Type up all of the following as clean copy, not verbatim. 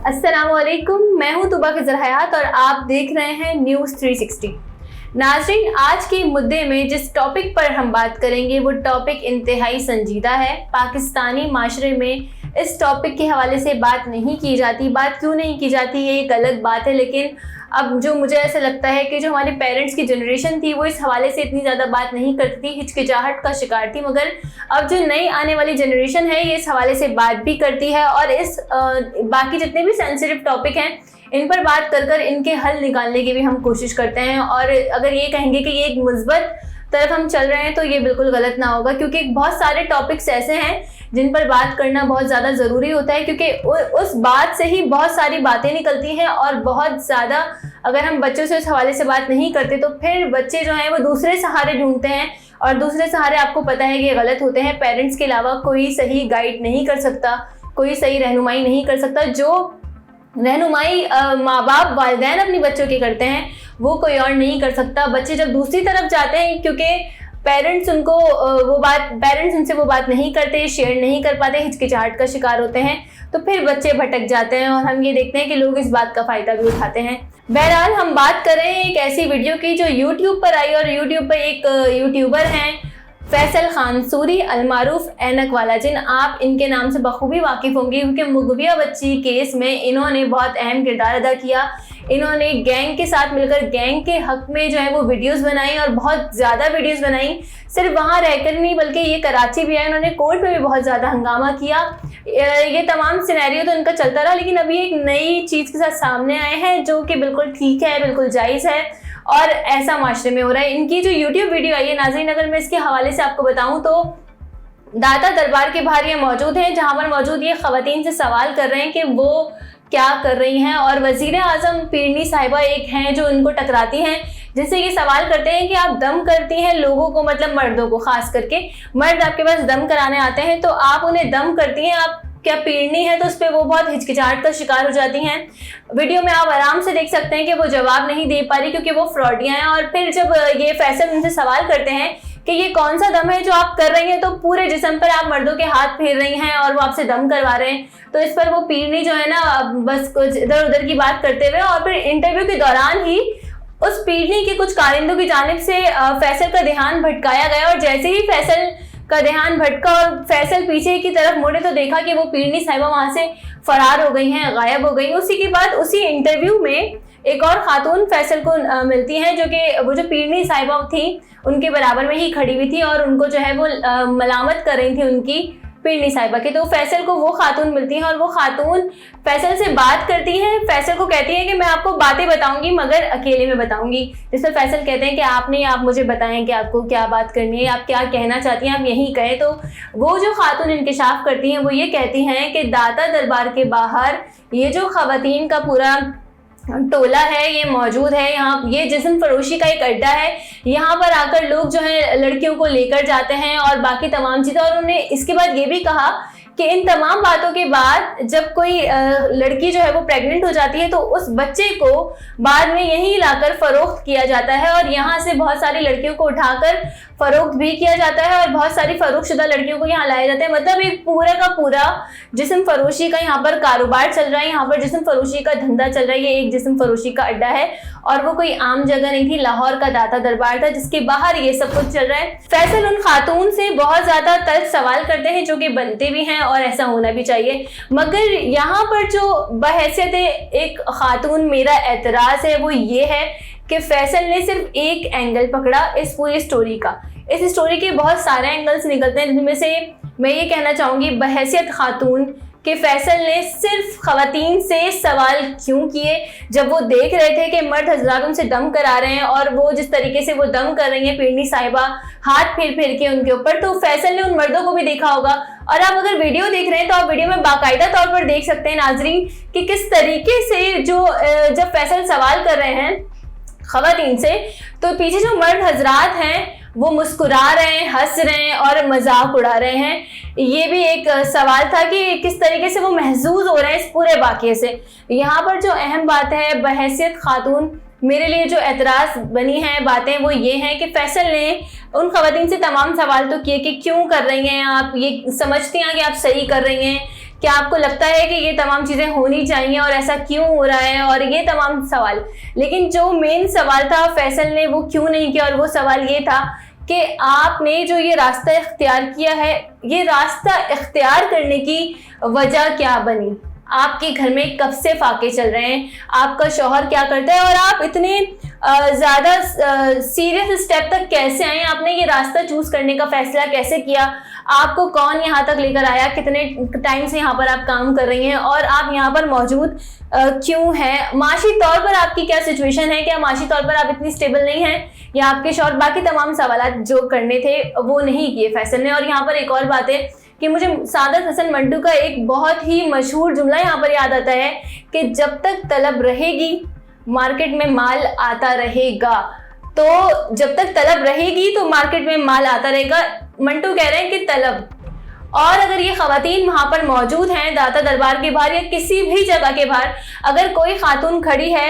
अस्सलामुअलैकुम, मैं हूं तुबा खिज़र हयात और आप देख रहे हैं न्यूज़ 360। नाज़रीन, आज के मुद्दे में जिस टॉपिक पर हम बात करेंगे वो टॉपिक इंतहाई संजीदा है। पाकिस्तानी माशरे में इस टॉपिक के हवाले से बात नहीं की जाती। बात क्यों नहीं की जाती, ये एक अलग बात है, लेकिन अब जो मुझे ऐसा लगता है कि जो हमारे पेरेंट्स की जनरेशन थी वो इस हवाले से इतनी ज़्यादा बात नहीं करती थी, हिचकिचाहट का शिकार थी, मगर अब जो नई आने वाली जनरेशन है ये इस हवाले से बात भी करती है और इस बाकी जितने भी सेंसिटिव टॉपिक हैं इन पर बात कर इनके हल निकालने की भी हम कोशिश करते हैं। और अगर ये कहेंगे कि ये एक मुस्बत तरफ हम चल रहे हैं तो ये बिल्कुल गलत ना होगा, क्योंकि बहुत सारे टॉपिक्स ऐसे हैं जिन पर बात करना बहुत ज़्यादा ज़रूरी होता है, क्योंकि उस बात से ही बहुत सारी बातें निकलती हैं। और बहुत ज़्यादा अगर हम बच्चों से उस हवाले से बात नहीं करते तो फिर बच्चे जो हैं वो दूसरे सहारे ढूंढते हैं, और दूसरे सहारे आपको पता है कि गलत होते हैं। पेरेंट्स के अलावा कोई सही गाइड नहीं कर सकता, कोई सही रहनुमाई नहीं कर सकता। जो रहनुमाई माँ बाप वालिदैन अपने बच्चों के करते हैं वो कोई और नहीं कर सकता। बच्चे जब दूसरी तरफ जाते हैं, क्योंकि पेरेंट्स उनसे वो बात नहीं करते, शेयर नहीं कर पाते, हिचकिचाहट का शिकार होते हैं, तो फिर बच्चे भटक जाते हैं और हम ये देखते हैं कि लोग इस बात का फ़ायदा भी उठाते हैं। बहरहाल, हम बात कर रहे हैं एक ऐसी वीडियो की जो यूट्यूब पर आई, और यूट्यूब पर एक यूट्यूबर हैं फैसल खान सूरी अलमारूफ ऐनक वाला, जिन आप इनके नाम से बखूबी वाकिफ़ होंगे, क्योंकि मुगविया बच्ची केस में इन्होंने बहुत अहम किरदार अदा किया। इन्होंने गैंग के साथ मिलकर गैंग के हक में जो है वो वीडियोस बनाई, और बहुत ज़्यादा वीडियोस बनाई। सिर्फ वहाँ रहकर नहीं बल्कि ये कराची भी आए, इन्होंने कोर्ट में भी बहुत ज़्यादा हंगामा किया। ये तमाम सिनेरियो तो इनका चलता रहा, लेकिन अभी एक नई चीज़ के साथ सामने आए हैं जो कि बिल्कुल ठीक है, बिल्कुल जायज़ है, और ऐसा माशरे में हो रहा है। इनकी जो यूट्यूब वीडियो आई है नाज़रीन, अगर मैं इसके हवाले से आपको बताऊं तो दाता दरबार के बाहर ये मौजूद हैं, जहां पर मौजूद ये ख़वातीन से सवाल कर रहे हैं कि वो क्या कर रही हैं, और वज़ीर आज़म पीरनी साहिबा एक हैं जो उनको टकराती हैं, जिससे ये सवाल करते हैं कि आप दम करती हैं लोगों को, मतलब मर्दों को, ख़ास करके मर्द आपके पास दम कराने आते हैं तो आप उन्हें दम करती हैं, आप क्या पीड़नी है? तो उस पर वो बहुत हिचकिचाहट का शिकार हो जाती हैं। वीडियो में आप आराम से देख सकते हैं कि वो जवाब नहीं दे पा रही क्योंकि वो फ्रॉडियाँ हैं। और फिर जब ये फैसल उनसे सवाल करते हैं कि ये कौन सा दम है जो आप कर रही हैं, तो पूरे जिस्म पर आप मर्दों के हाथ फेर रही हैं और वो आपसे दम करवा रहे हैं। तो इस पर वो पीड़नी जो है ना, बस कुछ इधर उधर की बात करते हुए, और फिर इंटरव्यू के दौरान ही उस पीड़नी के कुछ कारिंदों की जानिब से फैसल का ध्यान भटकाया गया, और जैसे ही फैसल का ध्यान भटका और फैसल पीछे की तरफ मुड़े तो देखा कि वो पीरनी साहिबा वहाँ से फरार हो गई हैं, गायब हो गई। उसी के बाद उसी इंटरव्यू में एक और खातून फैसल को मिलती हैं, जो कि वो जो पीरनी साहिबा थी उनके बराबर में ही खड़ी हुई थी और उनको जो है वो मलामत कर रही थी उनकी पीरनी साहिबा की। तो फैसल को वो खातून मिलती हैं और वो खातून फैसल से बात करती हैं। फैसल को कहती है कि मैं आपको बातें बताऊंगी मगर अकेले में बताऊंगी। जिस पर फैसल कहते हैं कि आप मुझे बताएं कि आपको क्या बात करनी है, आप क्या कहना चाहती हैं, आप यही कहें। तो वो जो खातून इंकिशाफ करती हैं वो ये कहती हैं कि दाता दरबार के बाहर ये जो ख़वातीन का पूरा टोला है ये मौजूद है, यहाँ ये जिस्म फरोशी का एक अड्डा है, यहाँ पर आकर लोग जो है लड़कियों को लेकर जाते हैं और बाकी तमाम चीज़ें। और उन्होंने इसके बाद ये भी कहा कि इन तमाम बातों के बाद जब कोई लड़की जो है वो प्रेग्नेंट हो जाती है तो उस बच्चे को बाद में यहीं लाकर फ़रोख्त किया जाता है, और यहाँ से बहुत सारी लड़कियों को उठाकर फ़रोख्त भी किया जाता है और बहुत सारी फ़रोख्तशुदा लड़कियों को यहाँ लाया जाता है। मतलब एक पूरा का पूरा जिस्म फरोशी का यहाँ पर कारोबार चल रहा है, यहाँ पर जिस्म फरोशी का धंधा चल रहा है। ये एक जिस्म फरोशी का अड्डा है और वो कोई आम जगह नहीं थी, लाहौर का दाता दरबार था जिसके बाहर ये सब कुछ चल रहा है। फैसल उन खातून से बहुत ज़्यादा तल्ख सवाल करते हैं जो कि बनते भी हैं और ऐसा होना भी चाहिए, मगर यहाँ पर जो बहैसियत एक खातून मेरा एतराज़ है वो ये है कि फैसल ने सिर्फ एक एंगल पकड़ा इस पूरी स्टोरी का। इस स्टोरी के बहुत सारे एंगल्स निकलते हैं, जिनमें से मैं ये कहना चाहूँगी बहैसियत खातून कि फैसल ने सिर्फ ख़वातीन से सवाल क्यों किए जब वो देख रहे थे कि मर्द हजरात उनसे दम करा रहे हैं, और वो जिस तरीके से वो दम कर रही हैं पीरनी साहिबा हाथ फेर फेर के उनके ऊपर, तो फैसल ने उन मर्दों को भी देखा होगा। और आप अगर वीडियो देख रहे हैं तो आप वीडियो में बाकायदा तौर पर देख सकते हैं नाजरीन कि किस तरीके से जब फैसल सवाल कर रहे हैं ख़वातीन से, तो पीछे जो मर्द हजरात हैं वो मुस्कुरा रहे हैं, हंस रहे हैं और मजाक उड़ा रहे हैं। ये भी एक सवाल था कि किस तरीके से वो महसूस हो रहे हैं इस पूरे वाक़ये से। यहाँ पर जो अहम बात है बहैसियत खातून मेरे लिए जो एतराज़ बनी है बातें वो ये हैं कि फैसल ने उन ख़वातीन से तमाम सवाल तो किए कि क्यों कर रही हैं आप, ये समझती हैं कि आप सही कर रही हैं, क्या आपको लगता है कि ये तमाम चीजें होनी चाहिए और ऐसा क्यों हो रहा है, और ये तमाम सवाल। लेकिन जो मेन सवाल था फैसल ने वो क्यों नहीं किया, और वो सवाल ये था कि आपने जो ये रास्ता इख्तियार किया है, ये रास्ता इख्तियार करने की वजह क्या बनी? आपके घर में कब से फाके चल रहे हैं, आपका शौहर क्या करता है, और आप इतने ज़्यादा सीरियस स्टेप तक कैसे आए? आपने ये रास्ता चूज करने का फैसला कैसे किया? आपको कौन यहाँ तक लेकर आया? कितने टाइम से यहाँ पर आप काम कर रही हैं, और आप यहाँ पर मौजूद क्यों हैं? माशी तौर पर आपकी क्या सिचुएशन है? क्या माशी तौर पर आप इतनी स्टेबल नहीं हैं, या आपके शौहर? बाकी तमाम सवाल जो करने थे वो नहीं किए फैसल ने। और यहाँ पर एक और बात है कि मुझे सादत हसन मंटू का एक बहुत ही मशहूर जुमला यहाँ पर याद आता है कि जब तक तलब रहेगी मार्केट में माल आता रहेगा। तो जब तक तलब रहेगी तो मार्केट में माल आता रहेगा। मंटू कह रहे हैं कि तलब, और अगर ये खवातीन वहां पर मौजूद हैं दाता दरबार के बाहर या किसी भी जगह के बाहर, अगर कोई खातून खड़ी है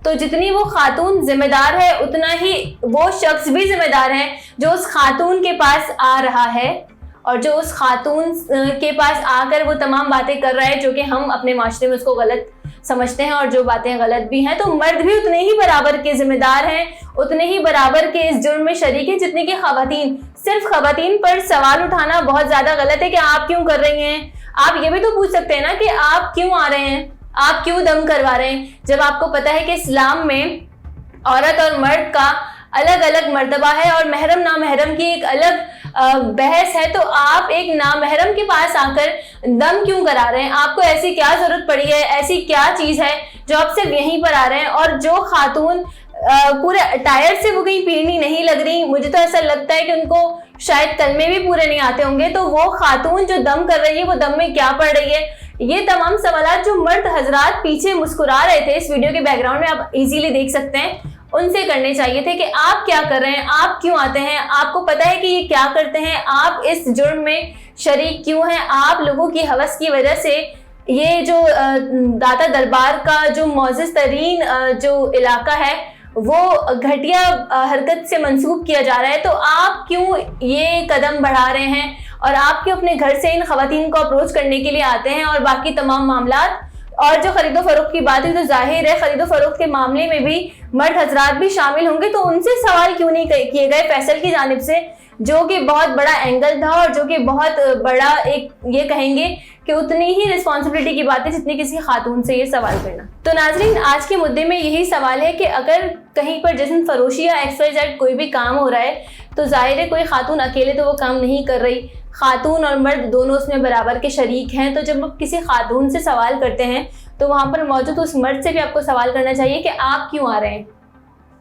तो जितनी वो खातून जिम्मेदार है उतना ही वो शख्स भी जिम्मेदार है जो उस खातून के पास आ रहा है, और जो उस खातून के पास आकर वो तमाम बातें कर रहा है जो कि हम अपने माशरे में उसको गलत समझते हैं, और जो बातें गलत भी हैं। तो मर्द भी उतने ही बराबर के जिम्मेदार हैं, उतने ही बराबर के इस जुर्म में शरीक हैं जितने की खवातीन। सिर्फ खवातीन पर सवाल उठाना बहुत ज्यादा गलत है कि आप क्यों कर रही हैं। आप ये भी तो पूछ सकते हैं ना कि आप क्यों आ रहे हैं, आप क्यों दम करवा रहे हैं, जब आपको पता है कि इस्लाम में औरत और मर्द का अलग अलग मर्तबा है और महरम नामहरम की एक अलग बहस है। तो आप एक नामहरम के पास आकर दम क्यों करा रहे हैं? आपको ऐसी क्या जरूरत पड़ी है, ऐसी क्या चीज है जो आप सिर्फ यहीं पर आ रहे हैं? और जो खातून पूरे टायर से वो कहीं पीड़नी नहीं लग रही, मुझे तो ऐसा लगता है कि उनको शायद कलमे भी पूरे नहीं आते होंगे, तो वो खातून जो दम कर रही है वो दम में क्या पड़ रही है? ये तमाम सवाल जो मर्द हजरात पीछे मुस्कुरा रहे थे इस वीडियो के बैकग्राउंड में, आप इजीली देख सकते हैं, उनसे करने चाहिए थे कि आप क्या कर रहे हैं, आप क्यों आते हैं, आपको पता है कि ये क्या करते हैं, आप इस जुर्म में शरीक क्यों हैं? आप लोगों की हवस की वजह से ये जो दाता दरबार का जो मौजूद तरीन जो इलाका है वो घटिया हरकत से मंसूब किया जा रहा है। तो आप क्यों ये कदम बढ़ा रहे हैं, और आप क्यों अपने घर से इन खवातीन को अप्रोच करने के लिए आते हैं? और बाकी तमाम मामलात, और जो खरीदो फरोख्त की बात है तो जाहिर है खरीदो फरोख्त के मामले में भी मर्द हजरात भी शामिल होंगे, तो उनसे सवाल क्यों नहीं किए गए फैसल की जानिब से, जो कि बहुत बड़ा एंगल था और जो कि बहुत बड़ा एक ये कहेंगे कि उतनी ही रिस्पॉन्सिबिलिटी की बात है जितनी किसी खातून से ये सवाल करना। तो नाजरीन, आज के मुद्दे में यही सवाल है कि अगर कहीं पर जिस्म फरोशी या XYZ कोई भी काम हो रहा है तो जाहिर है कोई खातून अकेले तो वो काम नहीं कर रही, खातून और मर्द दोनों उसमें बराबर के शरीक हैं। तो जब आप किसी खातून से सवाल करते हैं तो वहाँ पर मौजूद उस मर्द से भी आपको सवाल करना चाहिए कि आप क्यों आ रहे हैं,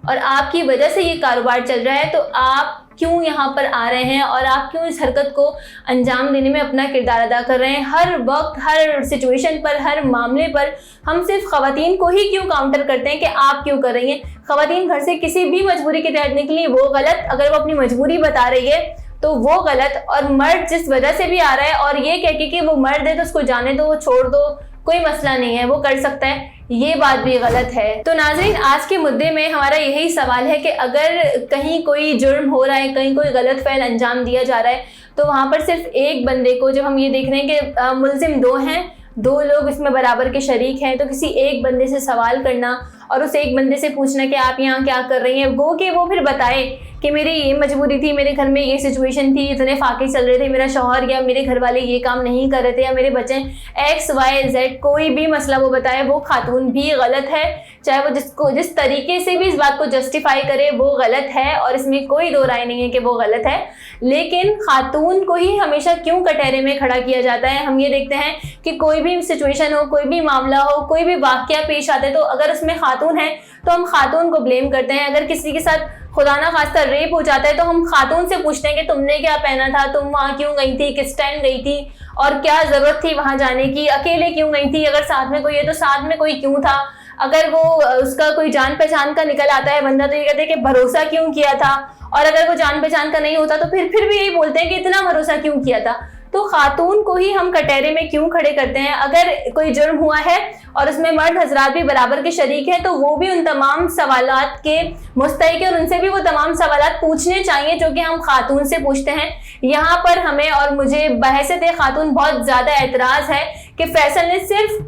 और आपकी वजह से ये कारोबार चल रहा है तो आप क्यों यहाँ पर आ रहे हैं, और आप क्यों इस हरकत को अंजाम देने में अपना किरदार अदा कर रहे हैं। हर वक्त, हर सिचुएशन पर, हर मामले पर हम सिर्फ खवातीन को ही क्यों काउंटर करते हैं कि आप क्यों कर रही हैं। खवातीन घर से किसी भी मजबूरी के तहत निकली, वो गलत, अगर वो अपनी मजबूरी बता रही है तो वो गलत, और मर्द जिस वजह से भी आ रहा है और ये कह के कि वो मर्द है तो उसको जाने दो, छोड़ दो, कोई मसला नहीं है, वो कर सकता है, ये बात भी गलत है। तो नाज़रीन, आज के मुद्दे में हमारा यही सवाल है कि अगर कहीं कोई जुर्म हो रहा है, कहीं कोई गलत फ़ैल अंजाम दिया जा रहा है, तो वहाँ पर सिर्फ एक बंदे को, जब हम ये देख रहे हैं कि मुल्जिम दो हैं, दो लोग इसमें बराबर के शरीक हैं, तो किसी एक बंदे से सवाल करना और उस एक बंदे से पूछना कि आप यहाँ क्या कर रही हैं, वो कि वो फिर बताए कि मेरी ये मजबूरी थी, मेरे घर में ये सिचुएशन थी, इतने फाके चल रहे थे, मेरा शौहर या मेरे घर वाले ये काम नहीं कर रहे थे, या मेरे बच्चे XYZ, कोई भी मसला वो बताए, वो खातून भी गलत है। चाहे वो जिस तरीके से भी इस बात को जस्टिफाई करे वो गलत है, और इसमें कोई दो राय नहीं है कि वो गलत है। लेकिन खातून को ही हमेशा क्यों कटहरे में खड़ा किया जाता है? हम ये देखते हैं कि कोई भी सिचुएशन हो, कोई भी मामला हो, कोई भी वाकया पेश आता है, तो अगर उसमें खातून है तो हम खातून को ब्लेम करते हैं। अगर किसी के साथ खुदा ना खास्ता रेप हो जाता है तो हम खातून से पूछते हैं कि तुमने क्या पहना था, तुम वहाँ क्यों गई थी, किस टाइम गई थी, और क्या जरूरत थी वहाँ जाने की, अकेले क्यों गई थी, अगर साथ में कोई है तो साथ में कोई क्यों था, अगर वो उसका कोई जान पहचान का निकल आता है बंदा तो ये कहते हैं कि भरोसा क्यों किया था, और अगर वो जान पहचान का नहीं होता तो फिर भी यही बोलते हैं कि इतना भरोसा क्यों किया था। तो खातून को ही हम कटहरे में क्यों खड़े करते हैं? अगर कोई जुर्म हुआ है और उसमें मर्द हजरात भी बराबर के शरीक है तो वो भी उन तमाम सवालात के मुस्तहिक है और उनसे भी वो तमाम सवालात पूछने चाहिए जो कि हम खातून से पूछते हैं। यहाँ पर हमें और मुझे बहसत खातून बहुत ज्यादा एतराज है कि फैसल ने सिर्फ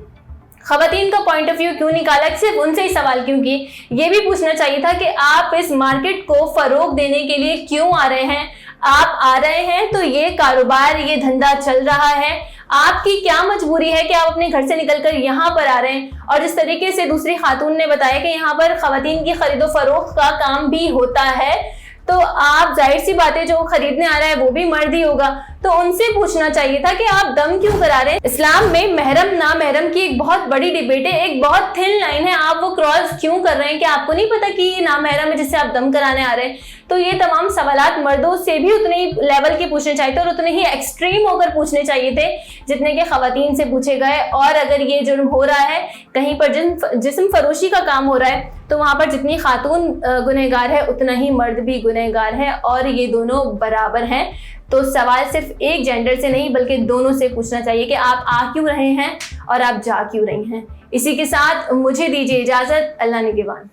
खवातीन का पॉइंट ऑफ व्यू क्यों निकाला, सिर्फ उनसे ही सवाल क्यों की। ये भी पूछना चाहिए था कि आप इस मार्केट को फरोग देने के लिए क्यों आ रहे हैं? आप आ रहे हैं तो ये कारोबार, ये धंधा चल रहा है, आपकी क्या मजबूरी है कि आप अपने घर से निकलकर यहाँ पर आ रहे हैं? और जिस तरीके से दूसरी खातून ने बताया कि यहाँ पर खवातीन की खरीदो फरोख्त का काम भी होता है, तो आप जाहिर सी बात है जो खरीदने आ रहा है वो भी मर्द ही होगा, तो उनसे पूछना चाहिए था कि आप दम क्यों करा रहे हैं। इस्लाम में महरम ना महरम की एक बहुत बड़ी डिबेट है, एक बहुत थिन लाइन है, आप वो क्रॉस क्यों कर रहे हैं? कि आपको नहीं पता कि ये ना महरम है जिससे आप दम कराने आ रहे हैं? तो ये तमाम सवालात मर्दों से भी उतने ही लेवल के पूछने चाहिए थे और उतने ही एक्सट्रीम होकर पूछने चाहिए थे जितने के खवातीन से पूछे गए। और अगर ये जुर्म हो रहा है, कहीं पर जिस्म फरोशी का काम हो रहा है, तो वहां पर जितनी खातून गुनहगार है उतना ही मर्द भी गुनहगार है और ये दोनों बराबर हैं। तो सवाल सिर्फ एक जेंडर से नहीं बल्कि दोनों से पूछना चाहिए कि आप आ क्यों रहे हैं और आप जा क्यों रही हैं। इसी के साथ मुझे दीजिए इजाजत। अल्लाह निगहबान।